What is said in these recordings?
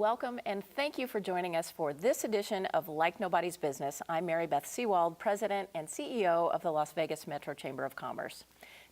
welcome and thank you for joining us for this edition of Like Nobody's Business. I'm Beth Sewald, President and CEO of the Las Vegas Metro Chamber of Commerce.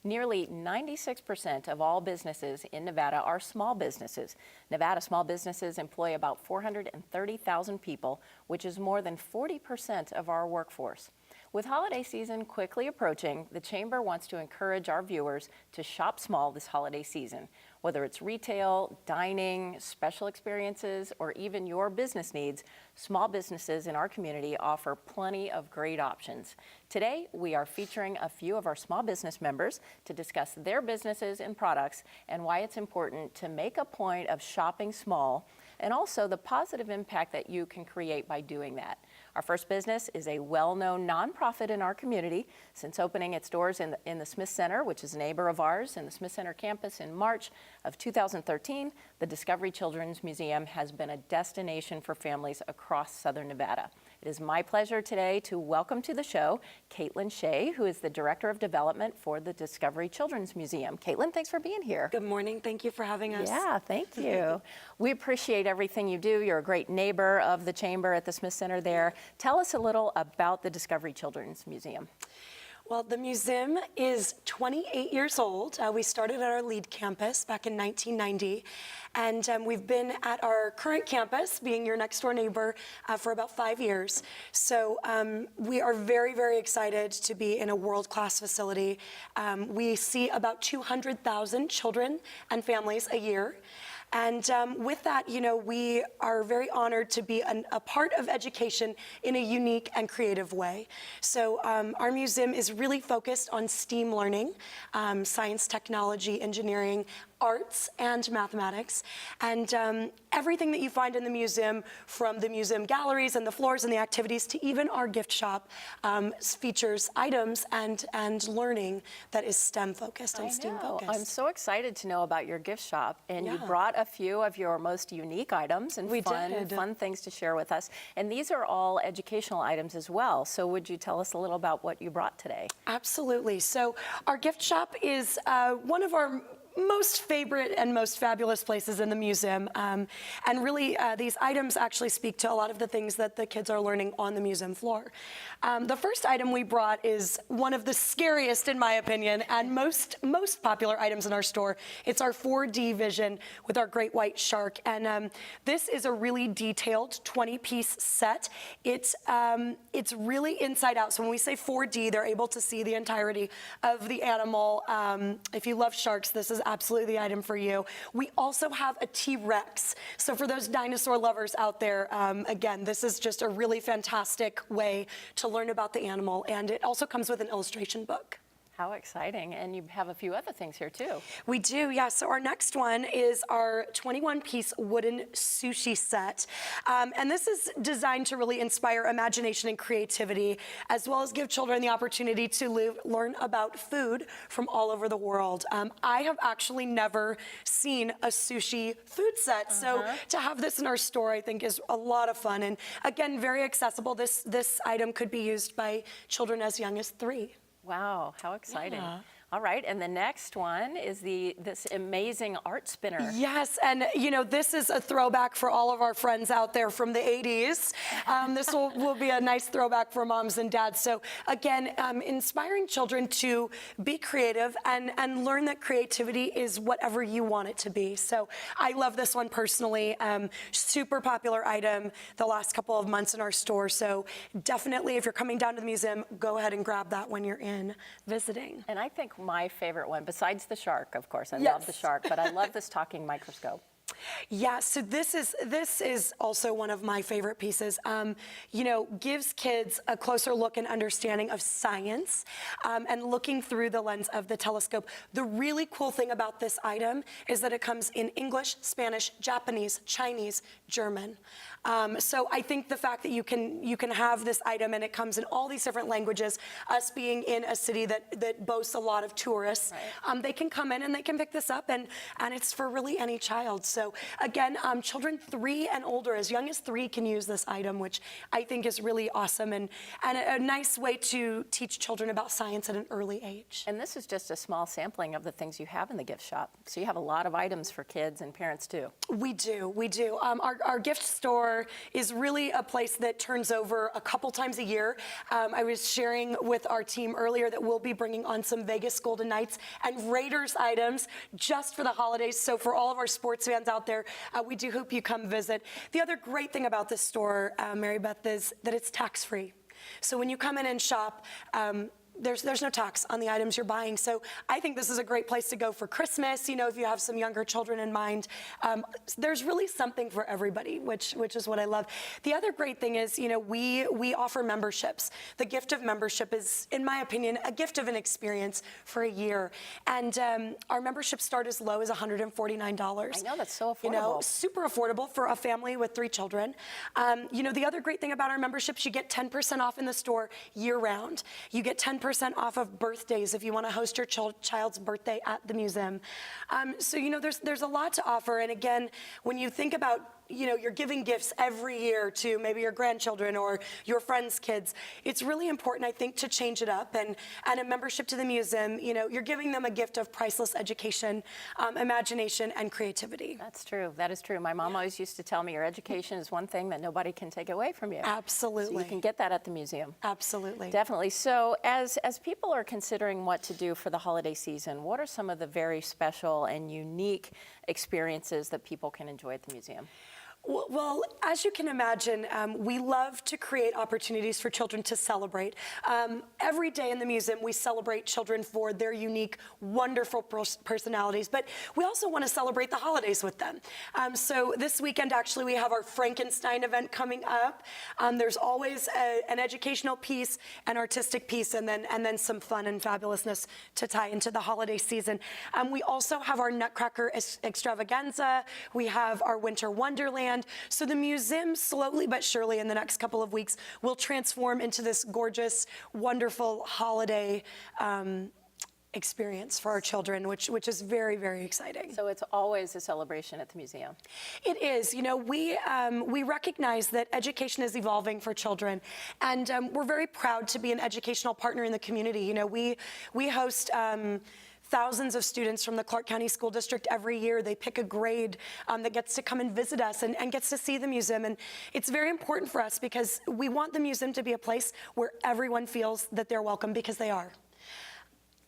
Nearly 96% of all businesses in Nevada are small businesses. Nevada small businesses employ about 430,000 people, which is more than 40% of our workforce. With holiday season quickly approaching, the Chamber wants to encourage our viewers to shop small this holiday season. Whether it's retail, dining, special experiences, or even your business needs, small businesses in our community offer plenty of great options. Today, we are featuring a few of our small business members to discuss their businesses and products and why it's important to make a point of shopping small, and also the positive impact that you can create by doing that. Our first business is a well-known nonprofit in our community. Since opening its doors in the Smith Center, which is a neighbor of ours, in the Smith Center campus in March of 2013, the Discovery Children's Museum has been a destination for families across Southern Nevada. It is my pleasure today to welcome to the show Caitlin Shea, who is the Director of Development for the Discovery Children's Museum. Caitlin, thanks for being here. Good morning. Thank you for having us. Yeah, thank you. We appreciate everything you do. You're a great neighbor of the Chamber at the Smith Center there. Tell us a little about the Discovery Children's Museum. Well, the museum is 28 years old. We started at our lead campus back in 1990, and we've been at our current campus, being your next door neighbor, for about 5 years. So we are very, very excited to be in a world-class facility. We see about 200,000 children and families a year. And with that, you know, we are very honored to be a part of education in a unique and creative way. So our museum is really focused on STEAM learning, science, technology, engineering, arts, and mathematics. And everything that you find in the museum, from the museum galleries and the floors and the activities to even our gift shop, features items and learning that is STEM focused and STEAM focused. I'm so excited to know about your gift shop, and you brought a few of your most unique items and fun things to share with us. And these are all educational items as well. So would you tell us a little about what you brought today? Absolutely. So our gift shop is one of our most favorite and most fabulous places in the museum. And really, these items actually speak to a lot of the things that the kids are learning on the museum floor. The first item we brought is one of the scariest, in my opinion, and most popular items in our store. It's our 4D vision with our great white shark. And this is a really detailed 20-piece set. It's really inside out. So when we say 4D, they're able to see the entirety of the animal. If you love sharks, this is absolutely the item for you. We also have a T-Rex. So for those dinosaur lovers out there, again, this is just a really fantastic way to learn about the animal. And it also comes with an illustration book. How exciting. And you have a few other things here too. We do, yeah. So our next one is our 21-piece wooden sushi set. And this is designed to really inspire imagination and creativity, as well as give children the opportunity to learn about food from all over the world. I have actually never seen a sushi food set. So to have this in our store, I think, is a lot of fun. And again, very accessible. This item could be used by children as young as 3. Wow, how exciting. Yeah. All right, and the next one is this amazing art spinner. Yes, and you know, this is a throwback for all of our friends out there from the 80s. This will be a nice throwback for moms and dads. So again, inspiring children to be creative and learn that creativity is whatever you want it to be. So I love this one personally. Super popular item the last couple of months in our store. So definitely, if you're coming down to the museum, go ahead and grab that when you're in visiting. And I think my favorite one, besides the shark, of course, I love the shark, but I love this talking microscope. Yeah, so this is also one of my favorite pieces. You know, gives kids a closer look and understanding of science, and looking through the lens of the telescope. The really cool thing about this item is that it comes in English, Spanish, Japanese, Chinese, German. So I think the fact that you can have this item and it comes in all these different languages, us being in a city that boasts a lot of tourists, they can come in and they can pick this up, and it's for really any child. So So again, children 3 and older, as young as 3, can use this item, which I think is really awesome and a nice way to teach children about science at an early age. And this is just a small sampling of the things you have in the gift shop. So you have a lot of items for kids and parents too. We do. Our gift store is really a place that turns over a couple times a year. I was sharing with our team earlier that we'll be bringing on some Vegas Golden Knights and Raiders items just for the holidays. So for all of our sports fans out there, we do hope you come visit. The other great thing about this store, Mary Beth, is that it's tax-free. So when you come in and shop, there's no tax on the items you're buying. So I think this is a great place to go for Christmas, if you have some younger children in mind. There's really something for everybody, which is what I love. The other great thing is, we offer memberships. The gift of membership is, in my opinion, a gift of an experience for a year. And our memberships start as low as $149. I know, that's so affordable. Super affordable for a family with 3 children. The other great thing about our memberships, you get 10% off in the store year round. You get 10% off of birthdays if you want to host your child's birthday at the museum. So there's a lot to offer. And again, when you think about you're giving gifts every year to maybe your grandchildren or your friends' kids, it's really important, I think, to change it up. And a membership to the museum, you're giving them a gift of priceless education, imagination, and creativity. That's true. That is true. My mom always used to tell me your education is one thing that nobody can take away from you. Absolutely. So you can get that at the museum. Absolutely. Definitely. So as people are considering what to do for the holiday season, what are some of the very special and unique experiences that people can enjoy at the museum? Well, as you can imagine, we love to create opportunities for children to celebrate. Every day in the museum, we celebrate children for their unique, wonderful personalities, but we also want to celebrate the holidays with them. So this weekend, actually, we have our Frankenstein event coming up. There's always an educational piece, an artistic piece, and then some fun and fabulousness to tie into the holiday season. We also have our Nutcracker extravaganza. We have our Winter Wonderland. So the museum, slowly but surely in the next couple of weeks, will transform into this gorgeous, wonderful holiday experience for our children, which is very, very exciting. So it's always a celebration at the museum. It is. We recognize that education is evolving for children, and we're very proud to be an educational partner in the community. We host thousands of students from the Clark County School District every year. They pick a grade that gets to come and visit us and gets to see the museum. And it's very important for us because we want the museum to be a place where everyone feels that they're welcome, because they are.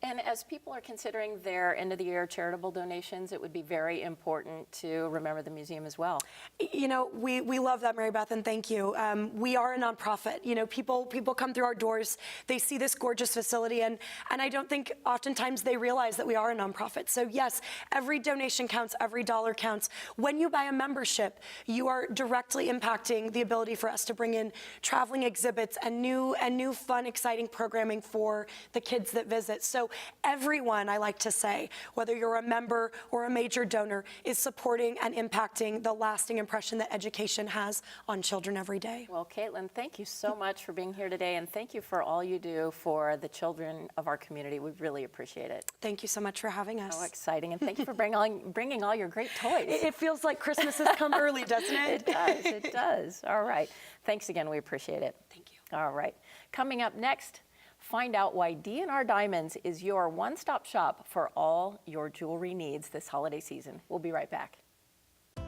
And as people are considering their end-of-the-year charitable donations, it would be very important to remember the museum as well. We love that, Mary Beth, and thank you. We are a nonprofit. People come through our doors, they see this gorgeous facility, and I don't think oftentimes they realize that we are a nonprofit. So yes, every donation counts, every dollar counts. When you buy a membership, you are directly impacting the ability for us to bring in traveling exhibits and new fun, exciting programming for the kids that visit. So everyone, I like to say, whether you're a member or a major donor, is supporting and impacting the lasting impression that education has on children every day. Well, Caitlin, thank you so much for being here today, and thank you for all you do for the children of our community. We really appreciate it. Thank you so much for having us. So exciting, and thank you for bringing all your great toys. It feels like Christmas has come early, doesn't it? It does, it does. All right. Thanks again, we appreciate it. Thank you. All right. Coming up next, find out why D&R Diamonds is your one-stop shop for all your jewelry needs this holiday season. We'll be right back.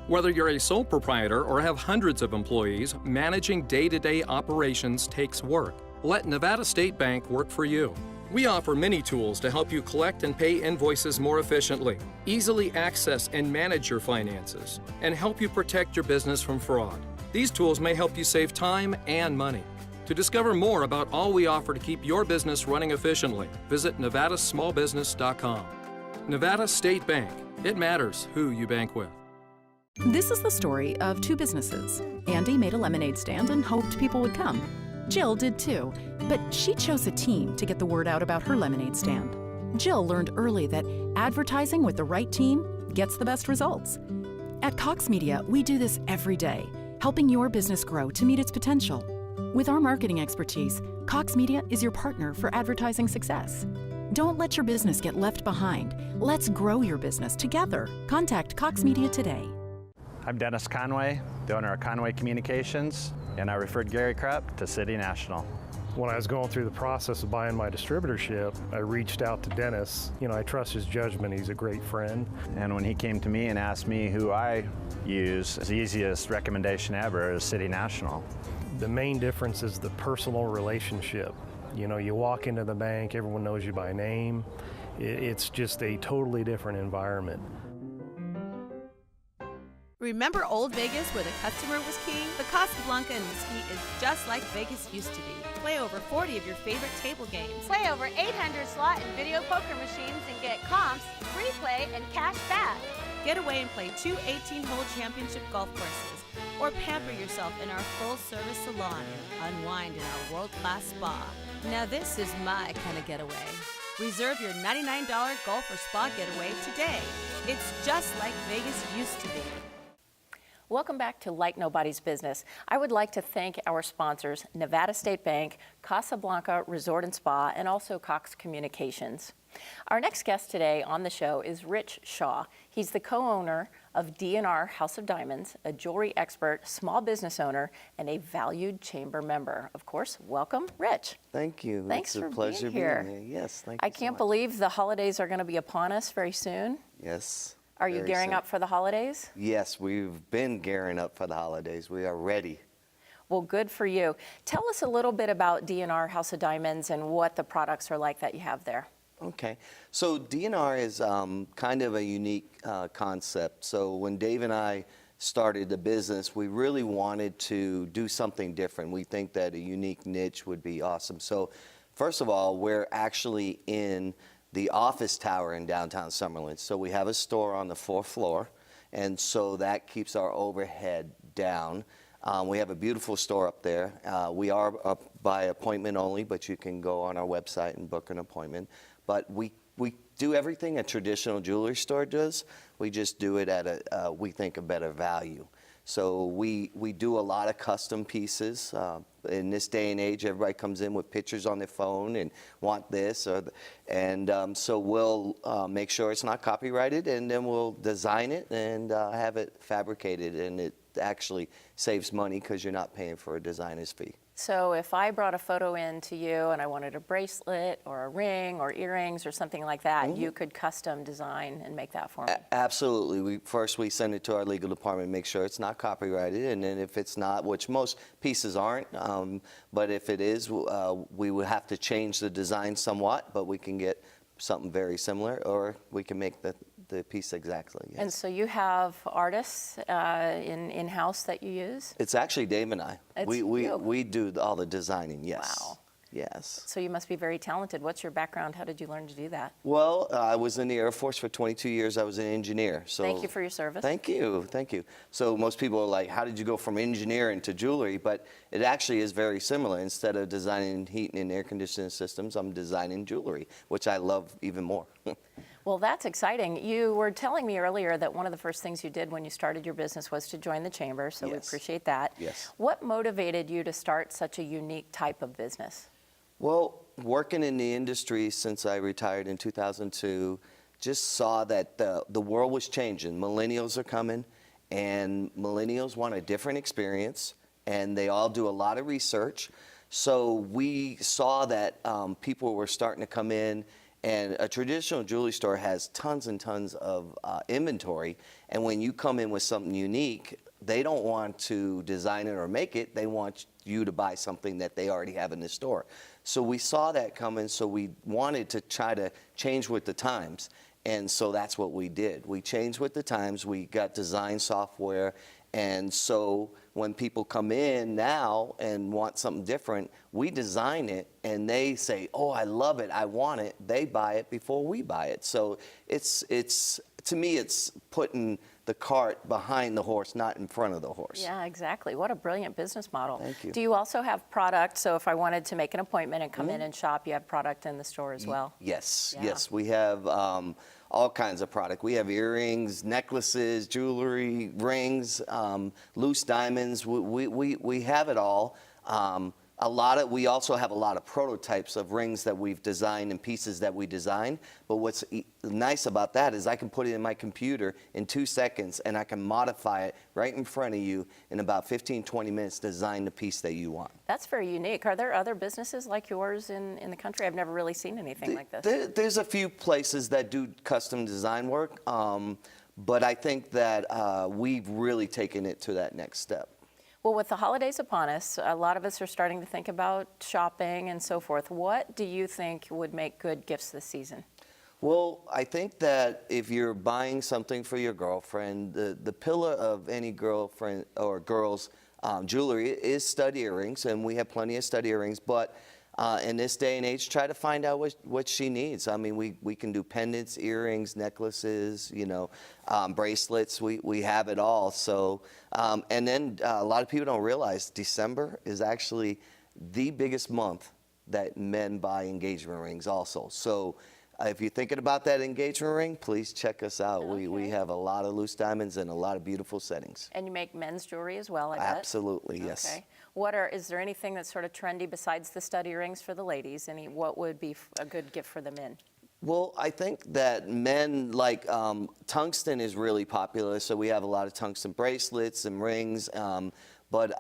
Whether you're a sole proprietor or have hundreds of employees, managing day-to-day operations takes work. Let Nevada State Bank work for you. We offer many tools to help you collect and pay invoices more efficiently, easily access and manage your finances, and help you protect your business from fraud. These tools may help you save time and money. To discover more about all we offer to keep your business running efficiently, visit nevadasmallbusiness.com. Nevada State Bank. It matters who you bank with. This is the story of 2 businesses. Andy made a lemonade stand and hoped people would come. Jill did too, but she chose a team to get the word out about her lemonade stand. Jill learned early that advertising with the right team gets the best results. At Cox Media, we do this every day, helping your business grow to meet its potential. With our marketing expertise, Cox Media is your partner for advertising success. Don't let your business get left behind. Let's grow your business together. Contact Cox Media today. I'm Dennis Conway, the owner of Conway Communications, and I referred Gary Krupp to City National. When I was going through the process of buying my distributorship, I reached out to Dennis. You know, I trust his judgment. He's a great friend. And when he came to me and asked me who I use, the easiest recommendation ever is City National. The main difference is the personal relationship. You know, you walk into the bank, everyone knows you by name. It's just a totally different environment. Remember Old Vegas where the customer was king? The Casablanca in Mesquite is just like Vegas used to be. Play over 40 of your favorite table games. Play over 800 slot and video poker machines and get comps, free play, and cash back. Get away and play 2 18-hole championship golf courses, or pamper yourself in our full-service salon and unwind in our world-class spa. Now this is my kind of getaway. Reserve your $99 golf or spa getaway today. It's just like Vegas used to be. Welcome back to Like Nobody's Business. I would like to thank our sponsors, Nevada State Bank, Casablanca Resort and Spa, and also Cox Communications. Our next guest today on the show is Rich Shaw. He's the co-owner of D&R House of Diamonds, a jewelry expert, small business owner, and a valued chamber member. Of course, welcome, Rich. Thank you. Thanks it's for a pleasure being here. Being here. Yes, thank you. I can't believe the holidays are going to be upon us very soon. Yes. Are you gearing up for the holidays? Yes, we've been gearing up for the holidays. We are ready. Well, good for you. Tell us a little bit about D&R House of Diamonds and what the products are like that you have there. Okay. So D&R is kind of a unique concept. So when Dave and I started the business, we really wanted to do something different. We think that a unique niche would be awesome. So first of all, we're actually in the office tower in downtown Summerlin. So we have a store on the 4th floor, and so that keeps our overhead down. We have a beautiful store up there. We are up by appointment only, but you can go on our website and book an appointment. But we do everything a traditional jewelry store does. We just do it at we think, a better value. So we do a lot of custom pieces. In this day and age, everybody comes in with pictures on their phone and want this, so we'll make sure it's not copyrighted, and then we'll design it and have it fabricated, and it actually saves money because you're not paying for a designer's fee. So if I brought a photo in to you and I wanted a bracelet or a ring or earrings or something like that, you could custom design and make that for me? Absolutely. First we send it to our legal department, make sure it's not copyrighted, and then if it's not, which most pieces aren't, but if it is, we would have to change the design somewhat, but we can get something very similar, or we can make the piece exactly. Yes. And so you have artists in-house that you use? It's actually Dave and I. It's we do all the designing, yes. Wow. Yes. So you must be very talented. What's your background? How did you learn to do that? Well, I was in the Air Force for 22 years. I was an engineer. So thank you for your service. Thank you. Thank you. So most people are like, how did you go from engineering to jewelry? But it actually is very similar. Instead of designing heating and air conditioning systems, I'm designing jewelry, which I love even more. Well, that's exciting. You were telling me earlier that one of the first things you did when you started your business was to join the chamber, so we appreciate that. Yes. What motivated you to start such a unique type of business? Well, working in the industry since I retired in 2002, just saw that the world was changing. Millennials are coming, and millennials want a different experience, and they all do a lot of research. So we saw that people were starting to come in, and a traditional jewelry store has tons and tons of inventory, and when you come in with something unique, they don't want to design it or make it, they want you to buy something that they already have in the store. So we saw that coming, so we wanted to try to change with the times. And so that's what we did. We changed with the times, we got design software, and so when people come in now and want something different, we design it and they say, oh, I love it, I want it. They buy it before we buy it. So it's to me, it's putting the cart behind the horse, not in front of the horse. Yeah, exactly. What a brilliant business model. Thank you. Do you also have product? So if I wanted to make an appointment and come in and shop, you have product in the store as well? Yes, Yeah. yes. We have all kinds of product. We have earrings, necklaces, jewelry, rings, loose diamonds. We have it all. we also have a lot of prototypes of rings that we've designed and pieces that we design. But what's nice about that is I can put it in my computer in 2 seconds and I can modify it right in front of you in about 15, 20 minutes, design the piece that you want. That's very unique. Are there other businesses like yours in the country? I've never really seen anything like this. There's a few places that do custom design work, but I think that we've really taken it to that next step. Well, with the holidays upon us, a lot of us are starting to think about shopping and so forth. What do you think would make good gifts this season? Well, I think that if you're buying something for your girlfriend, the pillar of any girlfriend or girl's jewelry is stud earrings, and we have plenty of stud earrings, but in this day and age, try to find out what she needs. I mean, we can do pendants, earrings, necklaces, you know, bracelets. We have it all. So, and then a lot of people don't realize December is actually the biggest month that men buy engagement rings also. So if you're thinking about that engagement ring, please check us out. Okay. We have a lot of loose diamonds and a lot of beautiful settings. And you make men's jewelry as well, I bet? Absolutely, yes. Okay. Is there anything that's sort of trendy besides the stud earrings for the ladies? What would be a good gift for the men? Well, I think that men like tungsten is really popular, so we have a lot of tungsten bracelets and rings. But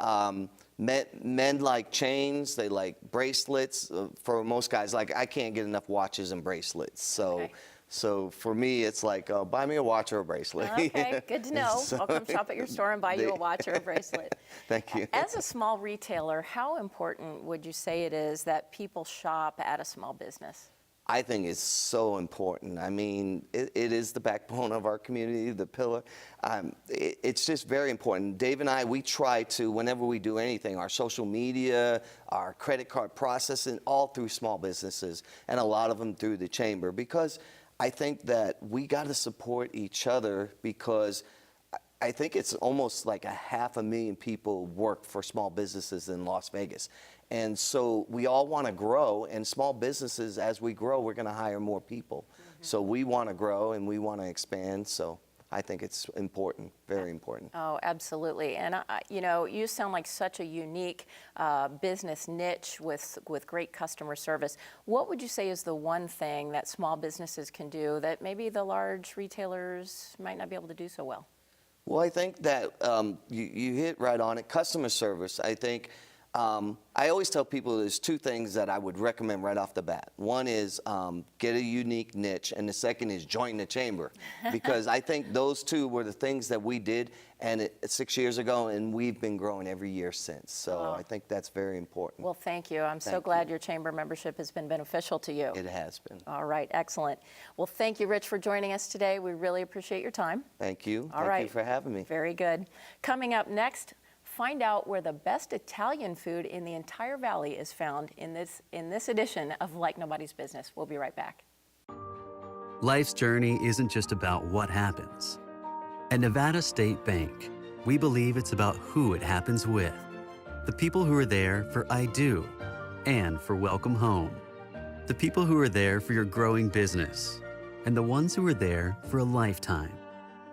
men like chains, they like bracelets. For most guys, like I can't get enough watches and bracelets. So, Okay. so for me, it's like, buy me a watch or a bracelet. Okay, good to know. I'll come shop at your store and buy you a watch or a bracelet. Thank you. As a small retailer, how important would you say it is that people shop at a small business? I think it's so important. I mean, it is the backbone of our community, the pillar. It's just very important. Dave and I, we try to, whenever we do anything, our social media, our credit card processing, all through small businesses, and a lot of them through the chamber, because I think that we got to support each other, because I think it's almost like 500,000 people work for small businesses in Las Vegas. And so we all want to grow, and small businesses, as we grow, we're going to hire more people. So we want to grow and we want to expand. So I think it's important, very important. Oh, absolutely. And you know, you sound like such a unique business niche with great customer service. What would you say is the one thing that small businesses can do that maybe the large retailers might not be able to do so well? Well, I think that you hit right on it. Customer service, I think. I always tell people there's two things that I would recommend right off the bat. One is get a unique niche, and the second is join the chamber, because I think those two were the things that we did 6 years ago, and we've been growing every year since. So I think that's very important. Well, thank you. I'm so glad your chamber membership has been beneficial to you. It has been. All right, excellent. Well, thank you, Rich, for joining us today. We really appreciate your time. Thank you. All Thank right. you for having me. Very good. Coming up next, find out where the best Italian food in the entire valley is found in this edition of Like Nobody's Business. We'll be right back. Life's journey isn't just about what happens. At Nevada State Bank, we believe it's about who it happens with. The people who are there for I Do and for Welcome Home. The people who are there for your growing business. And the ones who are there for a lifetime.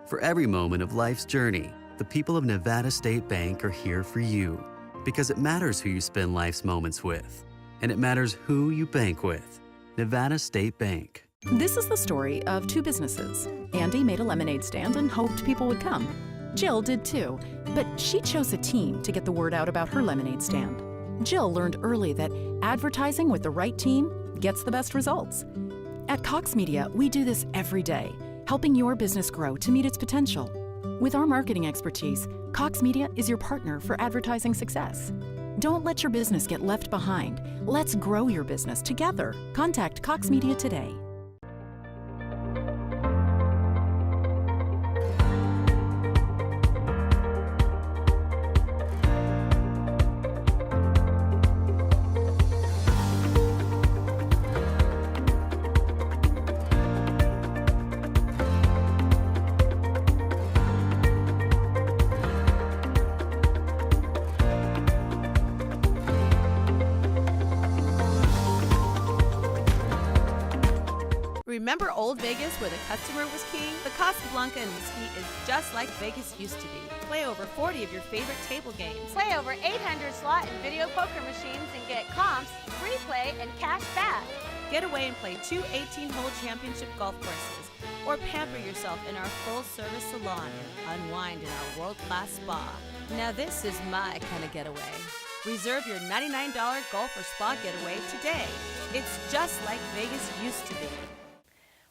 For every moment of life's journey, the people of Nevada State Bank are here for you, because it matters who you spend life's moments with, and it matters who you bank with. Nevada State Bank. This is the story of two businesses. Andy made a lemonade stand and hoped people would come. Jill did too, but she chose a team to get the word out about her lemonade stand. Jill learned early that advertising with the right team gets the best results. At Cox Media, we do this every day, helping your business grow to meet its potential. With our marketing expertise, Cox Media is your partner for advertising success. Don't let your business get left behind. Let's grow your business together. Contact Cox Media today. Remember Old Vegas where the customer was king? The Casablanca in Mesquite is just like Vegas used to be. Play over 40 of your favorite table games. Play over 800 slot and video poker machines and get comps, free play, and cash back. Get away and play 2 18-hole championship golf courses, or pamper yourself in our full-service salon and unwind in our world-class spa. Now this is my kind of getaway. Reserve your $99 golf or spa getaway today. It's just like Vegas used to be.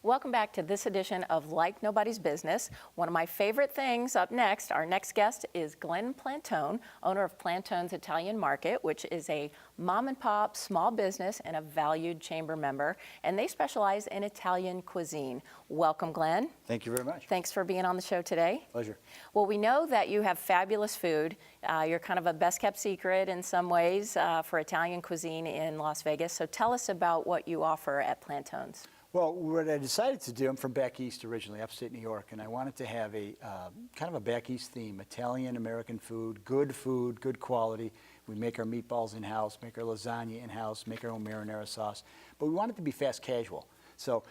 Welcome back to this edition of Like Nobody's Business. One of my favorite things up next, our next guest is Glenn Plantone, owner of Plantone's Italian Market, which is a mom and pop small business and a valued chamber member, and they specialize in Italian cuisine. Welcome, Glenn. Thank you very much. Thanks for being on the show today. Pleasure. Well, we know that you have fabulous food. You're kind of a best-kept secret in some ways for Italian cuisine in Las Vegas. So tell us about what you offer at Plantone's. Well, what I decided to do, I'm from back east originally, upstate New York, and I wanted to have a kind of a back east theme, Italian, American food, good quality. We make our meatballs in-house, make our lasagna in-house, make our own marinara sauce, but we want it to be fast casual. So,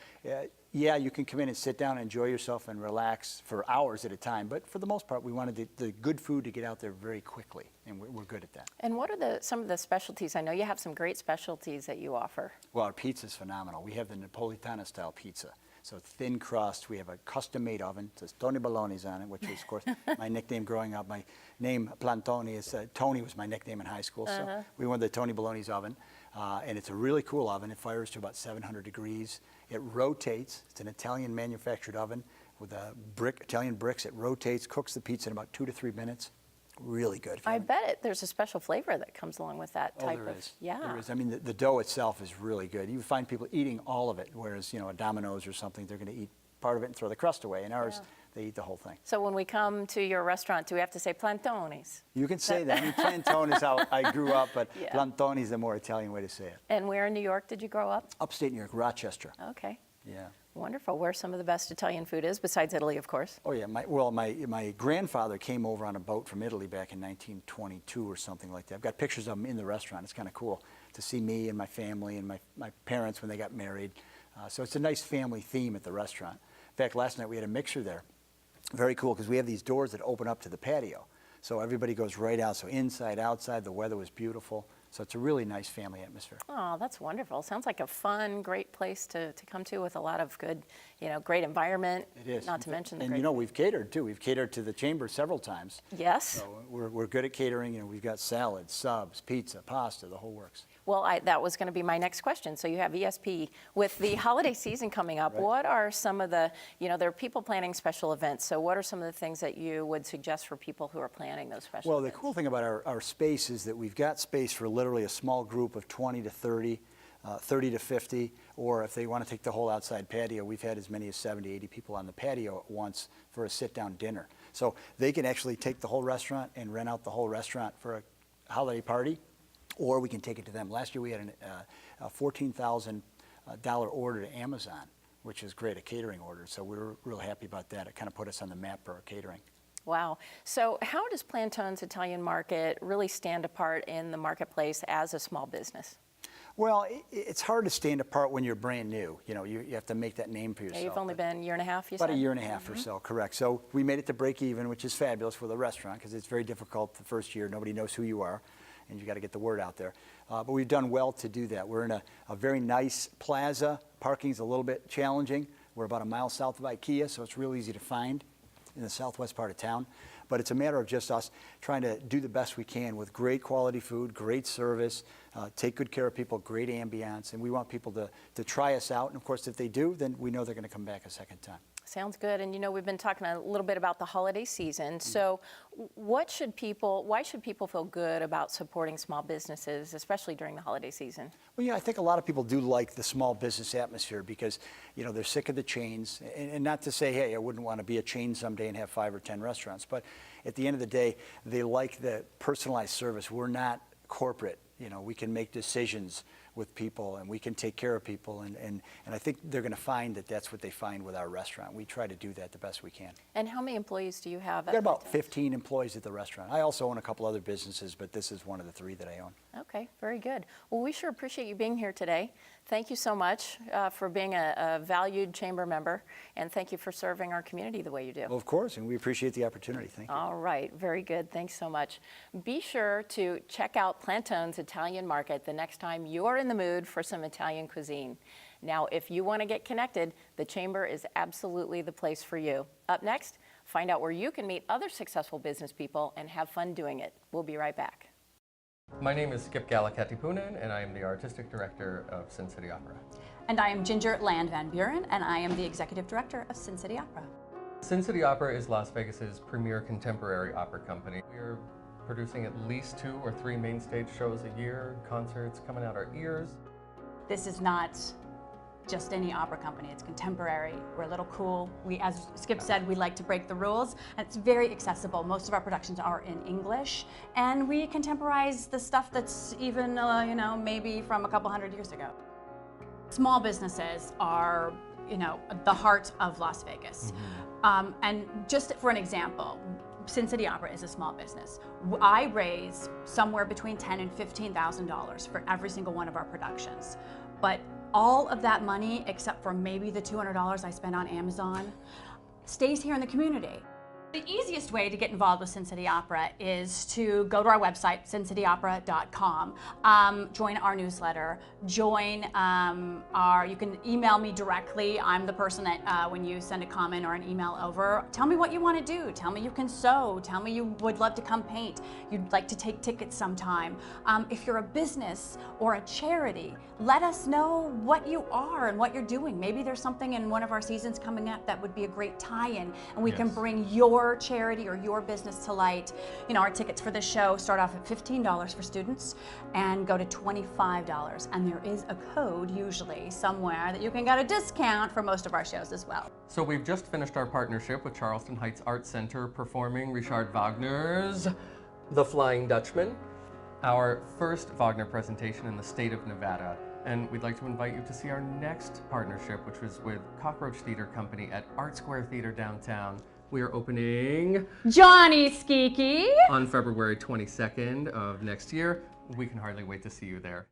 yeah, you can come in and sit down and enjoy yourself and relax for hours at a time, but for the most part, we wanted the good food to get out there very quickly, and we're good at that. And what are some of the specialties? I know you have some great specialties that you offer. Well, our pizza's phenomenal. We have the Napolitana-style pizza. So thin crust, we have a custom-made oven. It says Tony Baloney's on it, which is, of course, my nickname growing up. My name, Plantone, is Tony was my nickname in high school. So we went to the Tony Baloney's oven. And it's a really cool oven. It fires to about 700 degrees. It rotates. It's an Italian manufactured oven with Italian bricks. It rotates, cooks the pizza in about 2 to 3 minutes. Really good. I bet there's a special flavor that comes along with that type there of. is. Yeah. There is. I mean, the dough itself is really good. You find people eating all of it, whereas, a Domino's or something, they're going to eat part of it and throw the crust away. And ours, they eat the whole thing. So when we come to your restaurant, do we have to say Plantone's? You can say that. I mean, Plantone is how I grew up, but Yeah. Plantone is the more Italian way to say it. And where in New York did you grow up? Upstate New York, Rochester. Okay. Yeah. Wonderful. Where some of the best Italian food is, besides Italy, of course. Oh yeah, my grandfather came over on a boat from Italy back in 1922 or something like that. I've got pictures of him in the restaurant. It's kind of cool to see me and my family and my parents when they got married. So it's a nice family theme at the restaurant. In fact, last night we had a mixer there. Very cool, because we have these doors that open up to the patio. So everybody goes right out. So inside, outside, the weather was beautiful. So it's a really nice family atmosphere. Oh, that's wonderful. Sounds like a fun, great place to come to with a lot of good, great environment. It is. Not to mention the and great we've catered too. We've catered to the chamber several times. Yes. So we're good at catering. We've got salads, subs, pizza, pasta, the whole works. Well, that was going to be my next question. So you have ESP. With the holiday season coming up, Right. What are some of the, there are people planning special events. So what are some of the things that you would suggest for people who are planning those special Well, events? the cool thing about our space is that we've got space for literally a small group of 20 to 30, 30 to 50, or if they want to take the whole outside patio, we've had as many as 70, 80 people on the patio at once for a sit-down dinner. So they can actually take the whole restaurant and rent out the whole restaurant for a holiday party, or we can take it to them. Last year we had a $14,000 order to Amazon, which is great, a catering order. So we were real happy about that. It kind of put us on the map for our catering. Wow. So how does Plantone's Italian Market really stand apart in the marketplace as a small business? Well, it's hard to stand apart when you're brand new. You have to make that name for yourself. You've only been a year and a half, you said? About a year and a half or so, correct. So we made it to break even, which is fabulous for the restaurant because it's very difficult the first year. Nobody knows who you are, and you got to get the word out there. But we've done well to do that. We're in a very nice plaza. Parking's a little bit challenging. We're about a mile south of IKEA, so it's real easy to find in the southwest part of town. But it's a matter of just us trying to do the best we can with great quality food, great service, take good care of people, great ambiance, and we want people to try us out. And of course, if they do, then we know they're going to come back a second time. Sounds good. And we've been talking a little bit about the holiday season. So why should people feel good about supporting small businesses, especially during the holiday season? Well, I think a lot of people do like the small business atmosphere because, they're sick of the chains. And not to say, hey, I wouldn't want to be a chain someday and have 5 or 10 restaurants. But at the end of the day, they like the personalized service. We're not corporate. We can make decisions with people and we can take care of people. And I think they're going to find that that's what they find with our restaurant. We try to do that the best we can. And how many employees do you have? We've got about 15 employees at the restaurant. I also own a couple other businesses, but this is one of the 3 that I own. Okay, very good. Well, we sure appreciate you being here today. Thank you so much for being a valued chamber member, and thank you for serving our community the way you do. Well, of course, and we appreciate the opportunity. Thank you. All right, very good. Thanks so much. Be sure to check out Plantone's Italian Market the next time you're in the mood for some Italian cuisine. Now, if you want to get connected, the Chamber is absolutely the place for you. Up next, find out where you can meet other successful business people and have fun doing it. We'll be right back. My name is Skip Galakati-Poonen, and I am the Artistic Director of Sin City Opera. And I am Ginger Land Van Buren, and I am the Executive Director of Sin City Opera. Sin City Opera is Las Vegas's premier contemporary opera company. We are producing at least 2 or 3 main stage shows a year, concerts coming out our ears. This is not just any opera company. It's contemporary. We're a little cool. We, as Skip said, we like to break the rules, and it's very accessible. Most of our productions are in English, and we contemporize the stuff that's even, you know, maybe from a couple hundred years ago. Small businesses are, you know, the heart of Las Vegas. And just for an example, Sin City Opera is a small business. I raise somewhere between $10,000 and $15,000 for every single one of our productions. But all of that money, except for maybe the $200 I spend on Amazon, stays here in the community. The easiest way to get involved with Sin City Opera is to go to our website, sincityopera.com, join our newsletter, join you can email me directly. I'm the person that when you send a comment or an email over, tell me what you want to do. Tell me you can sew. Tell me you would love to come paint. You'd like to take tickets sometime. If you're a business or a charity, let us know what you are and what you're doing. Maybe there's something in one of our seasons coming up that would be a great tie-in, and we can bring your charity or your business to light. You know, our tickets for this show start off at $15 for students and go to $25, and there is a code usually somewhere that you can get a discount for most of our shows as well. So we've just finished our partnership with Charleston Heights Art Center performing Richard Wagner's The Flying Dutchman, our first Wagner presentation in the state of Nevada. And we'd like to invite you to see our next partnership, which was with Cockroach Theater Company at Art Square Theater downtown. We are opening Johnny Skeeky on February 22nd of next year. We can hardly wait to see you there.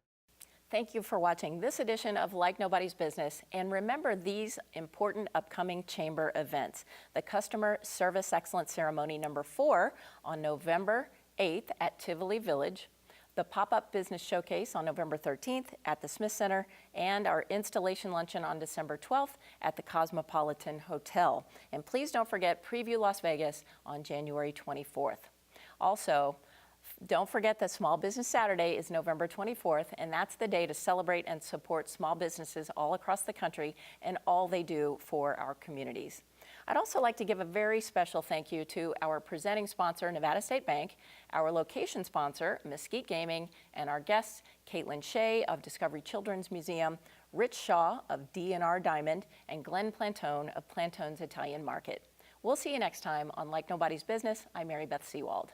Thank you for watching this edition of Like Nobody's Business. And remember these important upcoming chamber events. The Customer Service Excellence Ceremony number 4 on November 8th at Tivoli Village, the Pop-Up Business Showcase on November 13th at the Smith Center, and our installation luncheon on December 12th at the Cosmopolitan Hotel. And please don't forget Preview Las Vegas on January 24th. Also, don't forget that Small Business Saturday is November 24th, and that's the day to celebrate and support small businesses all across the country and all they do for our communities. I'd also like to give a very special thank you to our presenting sponsor, Nevada State Bank, our location sponsor, Mesquite Gaming, and our guests, Caitlin Shea of Discovery Children's Museum, Rich Shaw of D&R Diamond, and Glenn Plantone of Plantone's Italian Market. We'll see you next time on Like Nobody's Business. I'm Mary Beth Sewald.